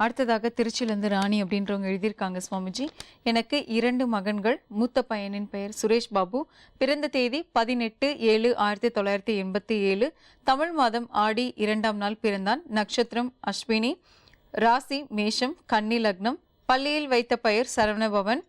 அடுத்ததாக திருச்சியிலிருந்து ராணி அப்படின்றவங்க எழுதியிருக்காங்க. சுவாமிஜி, எனக்கு 2 மகன்கள். மூத்த பையனின் பெயர் சுரேஷ் பாபு. பிறந்த தேதி 18/7/1987. தமிழ் மாதம் ஆடி 2ஆம் நாள் பிறந்தான். நட்சத்திரம் அஸ்வினி, ராசி மேஷம், கன்னி லக்னம். பள்ளியில் வைத்த பெயர் சரவணபவன்.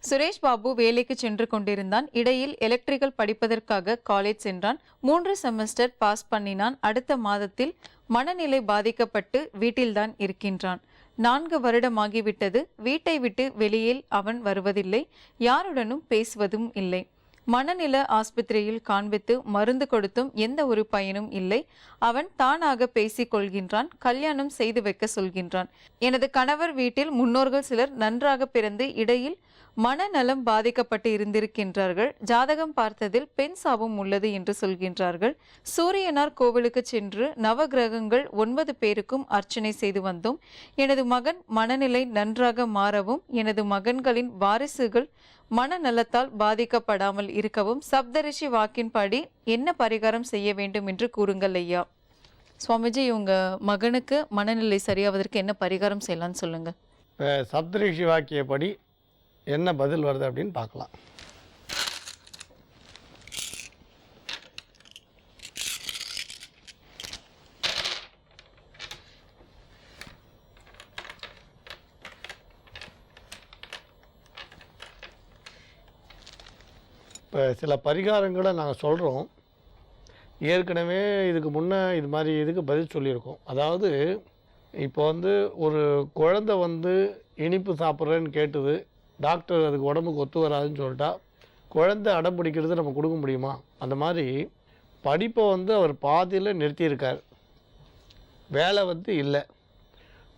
சுரேஷ் பாபு வேலைக்கு சென்று கொண்டிருந்தான். இடையில் எலக்ட்ரிக்கல் படிப்பதற்காக காலேஜ் சென்றான். 3 செமஸ்டர் பாஸ் பண்ணினான். அடுத்த மாதத்தில் மனநிலை பாதிக்கப்பட்டு வீட்டில்தான் இருக்கின்றான். 4 வருடமாகிவிட்டது. வீட்டை விட்டு வெளியில் அவன் வருவதில்லை, யாருடனும் பேசுவதும் இல்லை. மனநில ஆஸ்பத்திரியில் காண்பித்து மருந்து கொடுத்தும் எந்த ஒரு பயனும் இல்லை. அவன் தானாக பேசிக் கொள்கின்றான். கல்யாணம் செய்து வைக்க சொல்கின்றான். எனது கணவர் வீட்டில் முன்னோர்கள் சிலர் நன்றாக பிறந்து இடையில் மனநலம் பாதிக்கப்பட்டு இருந்திருக்கின்றார்கள். ஜாதகம் பார்த்ததில் பெண் சாபம் உள்ளது என்று சொல்கின்றார்கள். சூரியனார் கோவிலுக்கு சென்று நவகிரகங்கள் 9 பேருக்கும் அர்ச்சனை செய்து வந்தோம். எனது மகன் மனநிலை நன்றாக மாறவும் எனது மகன்களின் வாரிசுகள் மனநலத்தால் பாதிக்கப்படாமல் இருக்கவும் சப்தரிஷி வாக்கின்படி என்ன பரிகாரம் செய்ய வேண்டும் என்று கூறுங்கள் ஐயா. சுவாமிஜி, இவங்க மகனுக்கு மனநிலை சரியாவதற்கு என்ன பரிகாரம் செய்யலாம்னு சொல்லுங்க. சப்தரிஷி வாக்கியப்படி என்ன பதில் வருது அப்படின்னு பார்க்கலாம். இப்போ சில பரிகாரங்களை நாங்கள் சொல்கிறோம். ஏற்கனவே இதுக்கு முன்னே இது மாதிரி இதுக்கு பதில் சொல்லியிருக்கோம். அதாவது இப்போ ஒரு குழந்தை இனிப்பு சாப்பிட்றேன்னு கேட்டுது, டாக்டர் அதுக்கு உடம்புக்கு ஒத்து வராதுன்னு சொல்லிட்டா குழந்தை அடம் பிடிக்கிறது நம்ம கொடுக்க முடியுமா? அந்த மாதிரி படிப்பை அவர் பாதியில் நிறுத்தியிருக்கார். வேலை இல்லை.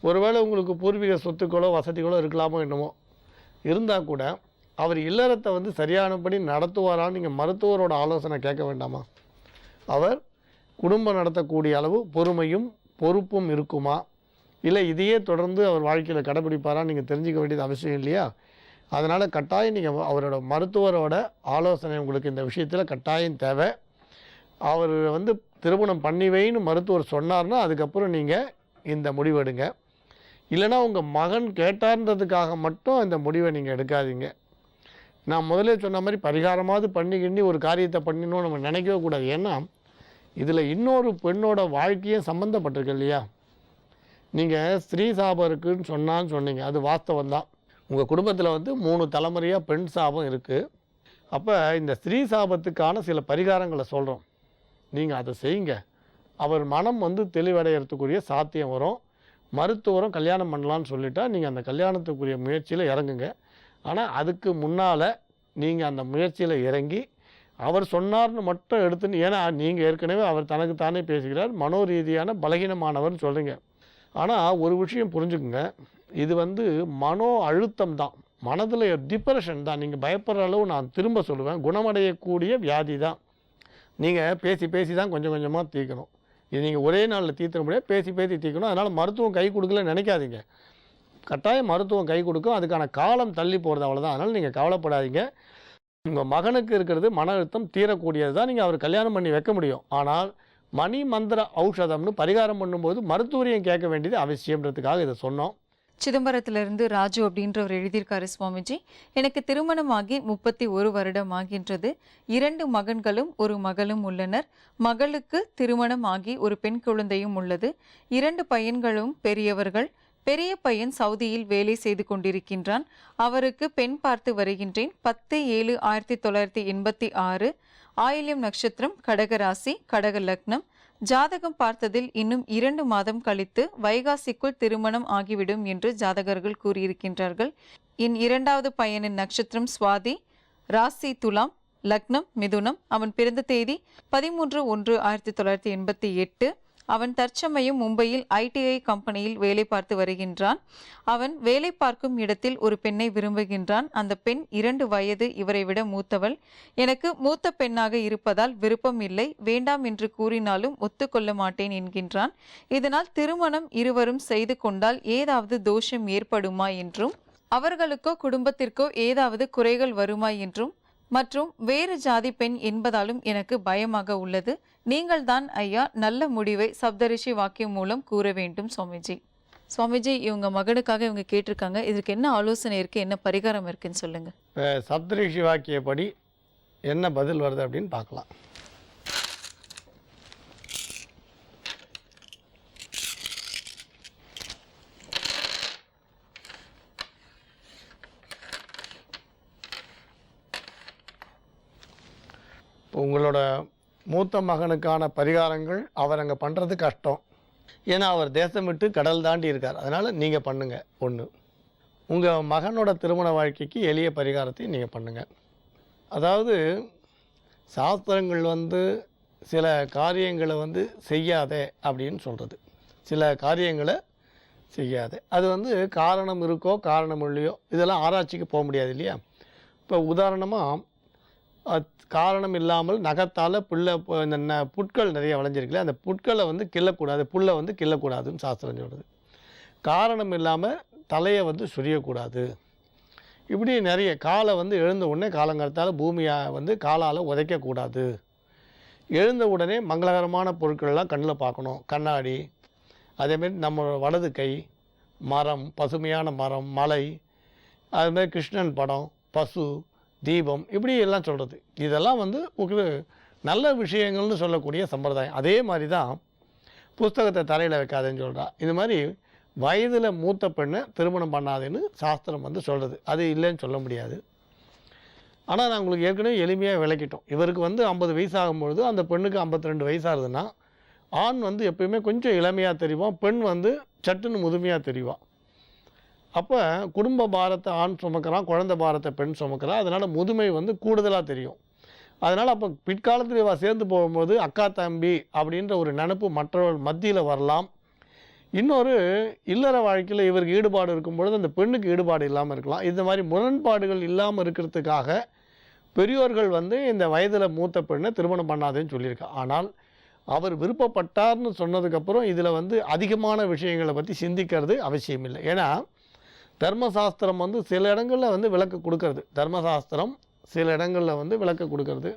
ஒருவேளை உங்களுக்கு பூர்வீக சொத்துக்களோ வசதிகளோ இருக்கலாமோ என்னமோ இருந்தால் கூட அவர் இல்லறத்தை சரியானபடி நடத்துவாரான்னு நீங்கள் மருத்துவரோட ஆலோசனை கேட்க வேண்டாமா? அவர் குடும்பம் நடத்தக்கூடிய அளவு பொறுமையும் பொறுப்பும் இருக்குமா, இல்லை இதையே தொடர்ந்து அவர் வாழ்க்கையில் கடைபிடிப்பாரான்னு நீங்கள் தெரிஞ்சிக்க வேண்டியது அவசியம் இல்லையா? அதனால் கட்டாயம் நீங்கள் அவரோட மருத்துவரோட ஆலோசனை உங்களுக்கு இந்த விஷயத்தில் கட்டாயம் தேவை. அவர் திருமணம் பண்ணி வைன்னு மருத்துவர் சொன்னார்னா அதுக்கப்புறம் நீங்கள் இந்த முடிவெடுங்க. இல்லைனா உங்கள் மகன் கேட்டார்ன்றதுக்காக மட்டும் இந்த முடிவை நீங்கள் எடுக்காதீங்க. நான் முதலே சொன்ன மாதிரி பரிகாரமாவது பண்ணிக்கிண்டி ஒரு காரியத்தை பண்ணினோம் நம்ம நினைக்கவே கூடாது. ஏன்னா இதில் இன்னொரு பெண்ணோட வாழ்க்கையும் சம்மந்தப்பட்டிருக்கு இல்லையா? நீங்கள் ஸ்திரீ சாபம் இருக்குதுன்னு சொன்னீங்க, அது வாஸ்தவம் தான். உங்கள் குடும்பத்தில் 3 தலைமுறையாக பெண் சாபம் இருக்குது. அப்போ இந்த ஸ்திரீ சாபத்துக்கான சில பரிகாரங்களை சொல்கிறோம், நீங்கள் அதை செய்யுங்க. அவர் மனம் தெளிவடைகிறதுக்குரிய சாத்தியம் வரும். மருத்துவரும் கல்யாணம் பண்ணலான்னு சொல்லிட்டா நீங்கள் அந்த கல்யாணத்துக்குரிய முயற்சியில் இறங்குங்க. ஆனால் அதுக்கு முன்னால் நீங்கள் அந்த முயற்சியில் இறங்கி அவர் சொன்னார்னு மட்டும் எடுத்துன்னு, ஏன்னா நீங்கள் ஏற்கனவே அவர் தனக்கு தானே பேசுகிறார், மனோரீதியான பலகீனமானவர்னு சொல்கிறீங்க. ஆனால் ஒரு விஷயம் புரிஞ்சுக்குங்க, இது மனோ அழுத்தம் தான், மனதில் டிப்ரெஷன் தான். நீங்கள் பயப்படுற அளவு நான் திரும்ப சொல்லுவேன், குணமடையக்கூடிய வியாதி தான். நீங்கள் பேசி தான் கொஞ்சம் கொஞ்சமாக தீர்க்கணும். இது நீங்கள் ஒரே நாளில் தீர்த்த முடியாது, பேசி தீர்க்கணும். அதனால் மருத்துவம் கை கொடுக்கலன்னு நினைக்காதீங்க. கட்டாயம் மருத்துவம் கை கொடுக்கும், அதுக்கான காலம் தள்ளி போகிறது, அவ்வளோதான். அதனால் நீங்கள் கவலைப்படாதீங்க. உங்கள் மகனுக்கு இருக்கிறது மன அழுத்தம் தீரக்கூடியது தான். நீங்கள் அவர் கல்யாணம் பண்ணி வைக்க முடியும். ஆனால் மணி மந்திர ஔஷதம்னு பரிகாரம் பண்ணும்போது மருத்துவரையும் கேட்க வேண்டியது அவசியம்ன்றதுக்காக இதை சொன்னோம். சிதம்பரத்திலிருந்து ராஜு அப்படின்றவர் எழுதியிருக்காரு. சுவாமிஜி, எனக்கு திருமணமாகி 31 வருடம் ஆகின்றது. 2 மகன்களும் 1 மகளும் உள்ளனர். மகளுக்கு திருமணம் ஆகி ஒரு பெண் குழந்தையும் உள்ளது. 2 பையன்களும் பெரியவர்கள். பெரிய பையன் சவுதியில் வேலை செய்து கொண்டிருக்கின்றான். அவருக்கு பெண் பார்த்து வருகின்றேன். 10/7/1986 ஆயில்யம் நட்சத்திரம், கடகராசி, கடக லக்னம். ஜாதகம் பார்த்ததில் இன்னும் 2 மாதம் கழித்து வைகாசிக்குள் திருமணம் ஆகிவிடும் என்று ஜாதகர்கள் கூறியிருக்கின்றார்கள். என் 2வது பையனின் நட்சத்திரம் சுவாதி, ராசி துலாம், லக்னம் மிதுனம். அவன் பிறந்த தேதி 13/1/1988. அவன் தற்சமயம் மும்பையில் ITI கம்பெனியில் வேலை பார்த்து வருகின்றான். அவன் வேலை பார்க்கும் இடத்தில் ஒரு பெண்ணை விரும்புகின்றான். அந்த பெண் 2 வயது இவரை விட மூத்தவள். எனக்கு மூத்த பெண்ணாக இருப்பதால் விருப்பம் இல்லை, வேண்டாம் என்று கூறினாலும் ஒத்துக்கொள்ள மாட்டேன் என்கின்றான். இதனால் திருமணம் இருவரும் செய்து கொண்டால் ஏதாவது தோஷம் ஏற்படுமா என்றும், அவர்களுக்கோ குடும்பத்திற்கோ ஏதாவது குறைகள் வருமா என்றும், மற்றும் வேறு ஜாதி பெண் என்பதாலும் எனக்கு பயமாக உள்ளது. நீங்கள் தான் ஐயா நல்ல முடிவை சப்தரிஷி வாக்கியம் மூலம் கூற வேண்டும் சுவாமிஜி. சுவாமிஜி, இவங்க மகனுக்காக இவங்க கேட்டிருக்காங்க. இதற்கு என்ன ஆலோசனை இருக்கு, என்ன பரிகாரம் இருக்குன்னு சொல்லுங்க. இப்போ சப்தரிஷி வாக்கியப்படி என்ன பதில் வருது அப்படின்னு பார்க்கலாம். இப்போ உங்களோட மூத்த மகனுக்கான பரிகாரங்கள் அவர் அங்கே பண்ணுறது கஷ்டம். ஏன்னா அவர் தேசம் விட்டு கடல் தாண்டி இருக்கார். அதனால் நீங்கள் பண்ணுங்கள். ஒன்று, உங்கள் மகனோட திருமண வாழ்க்கைக்கு எளிய பரிகாரத்தை நீங்கள் பண்ணுங்கள். அதாவது சாஸ்திரங்கள் வந்து சில காரியங்களை வந்து செய்யாதே அப்படின்னு சொல்கிறது. சில காரியங்களை செய்யாதே, அது வந்து காரணம் இருக்கோ காரணம் இல்லையோ இதெல்லாம் ஆராய்ச்சிக்கு போக முடியாது இல்லையா. இப்போ உதாரணமாக காரணம் இல்லாமல் நகத்தால் இந்த புட்கள் நிறைய விளைஞ்சிருக்குல்ல, அந்த புட்களை வந்து கிள்ளக்கூடாது, புல்லை வந்து கிள்ளக்கூடாதுன்னு சாஸ்திரம் சொல்கிறது. காரணம் இல்லாமல் தலையை வந்து சுரியக்கூடாது. இப்படி நிறைய காலை வந்து எழுந்த உடனே காலங்காலத்தால் பூமியை வந்து காலால் உதைக்கக்கூடாது. எழுந்த உடனே மங்களகரமான பொருட்கள்லாம் கண்ணில் பார்க்கணும். கண்ணாடி, அதேமாரி நம்மளோட வலது கை, மரம், பசுமையான மரம், மலை, அதுமாதிரி கிருஷ்ணன் படம், பசு, தீபம், இப்படி எல்லாம் சொல்கிறது. இதெல்லாம் வந்து ஒரு நல்ல விஷயங்கள்னு சொல்லக்கூடிய சம்பிரதாயம். அதே மாதிரி தான் புஸ்தகத்தை தரையில் வைக்காதேன்னு சொல்கிறா. இது மாதிரி வயதில் மூத்த பெண்ணை திருமணம் பண்ணாதேன்னு சாஸ்திரம் வந்து சொல்கிறது. அது இல்லைன்னு சொல்ல முடியாது. ஆனால் நான் உங்களுக்கு ஏற்கனவே எளிமையாக விளக்கிட்டோம். இவருக்கு வந்து 50 வயசு ஆகும்பொழுது அந்த பெண்ணுக்கு 52 வயசாகுதுன்னா ஆண் வந்து எப்பயுமே கொஞ்சம் இளமையாக தெரிவான், பெண் வந்து சட்டுன்னு முதுமையாக தெரிவான். அப்போ குடும்ப பாரத்தை ஆண் சுமக்கிறான், குழந்தை பாரத்தை பெண் சுமக்கிறான். அதனால் முதுமை வந்து கூடுதலாக தெரியும். அதனால் அப்போ பிற்காலத்தில் இவ சேர்ந்து போகும்போது அக்கா தம்பி அப்படின்ற ஒரு நினப்பு மற்றவர்கள் மத்தியில் வரலாம். இன்னொரு இல்லற வாழ்க்கையில் இவருக்கு ஈடுபாடு இருக்கும்பொழுது அந்த பெண்ணுக்கு ஈடுபாடு இல்லாமல் இருக்கலாம். இந்த மாதிரி முரண்பாடுகள் இல்லாமல் இருக்கிறதுக்காக பெரியோர்கள் வந்து இந்த வயதில் மூத்த பெண்ணை திருமணம் பண்ணாதேன்னு சொல்லியிருக்கா. ஆனால் அவர் விருப்பப்பட்டார்னு சொன்னதுக்கப்புறம் இதில் வந்து அதிகமான விஷயங்களை பற்றி சிந்திக்கிறது அவசியம் இல்லை. ஏன்னா தர்மசாஸ்திரம் வந்து சில இடங்களில் வந்து விளக்கு கொடுக்கறது. தர்மசாஸ்திரம் சில இடங்களில் வந்து விளக்கு கொடுக்கறது.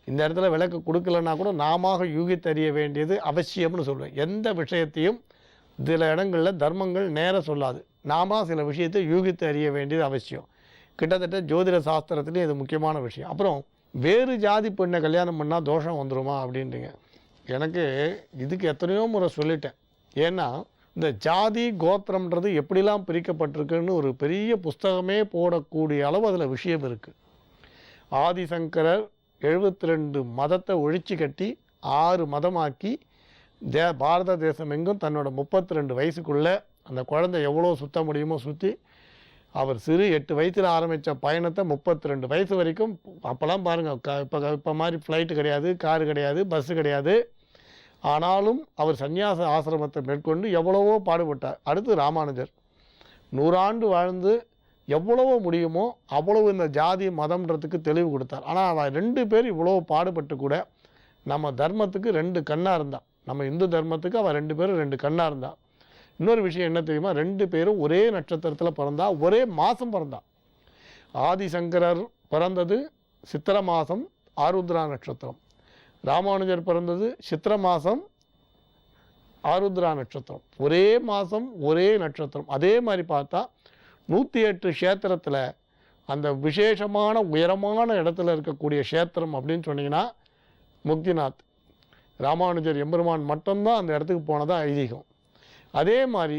இந்த இடத்துல விளக்கு கொடுக்கலன்னா கூட நாம யூகித்தறிய வேண்டியது அவசியம்னு சொல்லுவேன். எந்த விஷயத்தையும் சில இடங்களில் தர்மங்கள் நேர சொல்லாது, நாம சில விஷயத்தை யூகித்து அறிய வேண்டியது அவசியம். கிட்டத்தட்ட ஜோதிட சாஸ்திரத்துலேயும் இது முக்கியமான விஷயம். அப்புறம் வேறு ஜாதி பெண்ணை கல்யாணம் பண்ணால் தோஷம் வந்துடுமா அப்படின்றீங்க. எனக்கு இதுக்கு எத்தனையோ முறை சொல்லிட்டேன். ஏன்னா இந்த ஜாதி கோத்திரம்ன்றது எப்படிலாம் பிரிக்கப்பட்டிருக்குன்னு ஒரு பெரிய புஸ்தகமே போடக்கூடிய அளவு அதில் விஷயம் இருக்குது. ஆதிசங்கரர் 72 மதத்தை ஒழிச்சு கட்டி 6 மதமாக்கி பாரத தேசம் எங்கும் தன்னோட 32 வயசுக்குள்ளே அந்த குழந்தை எவ்வளோ சுற்ற முடியுமோ சுற்றி அவர் சிறு 8 வயசில் ஆரம்பித்த பயணத்தை 32 வயசு வரைக்கும். அப்போல்லாம் பாருங்கள், இப்போ மாதிரி ஃப்ளைட்டு கிடையாது, காரு கிடையாது, பஸ்ஸு கிடையாது. ஆனாலும் அவர் சந்நியாச ஆசிரமத்தை மேற்கொண்டு எவ்வளவோ பாடுபட்டார். அடுத்து ராமானுஜர் 100 ஆண்டு வாழ்ந்து எவ்வளவோ முடியுமோ அவ்வளவு இந்த ஜாதி மதம்ன்றதுக்கு தெளிவு கொடுத்தார். ஆனால் அவன் 2 பேர் இவ்வளோ பாடுபட்டு கூட நம்ம தர்மத்துக்கு 2 கண்ணாக இருந்தான். நம்ம இந்து தர்மத்துக்கு அவன் 2 பேரும் 2 கண்ணாக இருந்தான். இன்னொரு விஷயம் என்ன தெரியுமா, 2 பேரும் ஒரே நட்சத்திரத்தில் பிறந்தா, ஒரே மாதம் பிறந்தா. ஆதிசங்கரர் பிறந்தது சித்திர மாதம் ஆருத்ரா நட்சத்திரம், ராமானுஜர் பிறந்தது சித்திர மாதம் ஆருத்ரா நட்சத்திரம். ஒரே மாதம் ஒரே நட்சத்திரம். அதே மாதிரி பார்த்தா 108 க்ஷேத்திரத்தில் அந்த விசேஷமான உயரமான இடத்துல இருக்கக்கூடிய க்ஷேத்திரம் அப்படின்னு சொன்னீங்கன்னா முக்திநாத், ராமானுஜர் எம்பெருமான் மட்டும்தான் அந்த இடத்துக்கு போனதாக ஐதீகம். அதே மாதிரி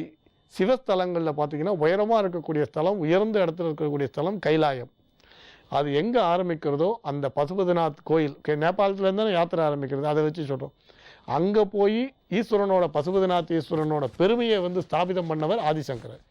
சிவஸ்தலங்களில் பார்த்திங்கன்னா உயரமாக இருக்கக்கூடிய ஸ்தலம், உயர்ந்த இடத்துல இருக்கக்கூடிய ஸ்தலம் கைலாயம். அது எங்கே ஆரம்பிக்கிறதோ அந்த பசுபதிநாத் கோயில், நேபாளத்துலேருந்து தானே யாத்திரை ஆரம்பிக்கிறது, அதை வச்சு சொல்கிறோம். அங்கே போய் ஈஸ்வரனோட, பசுபதிநாத் ஈஸ்வரனோட பெருமையை வந்து ஸ்தாபிதம் பண்ணவர் ஆதிசங்கரர்.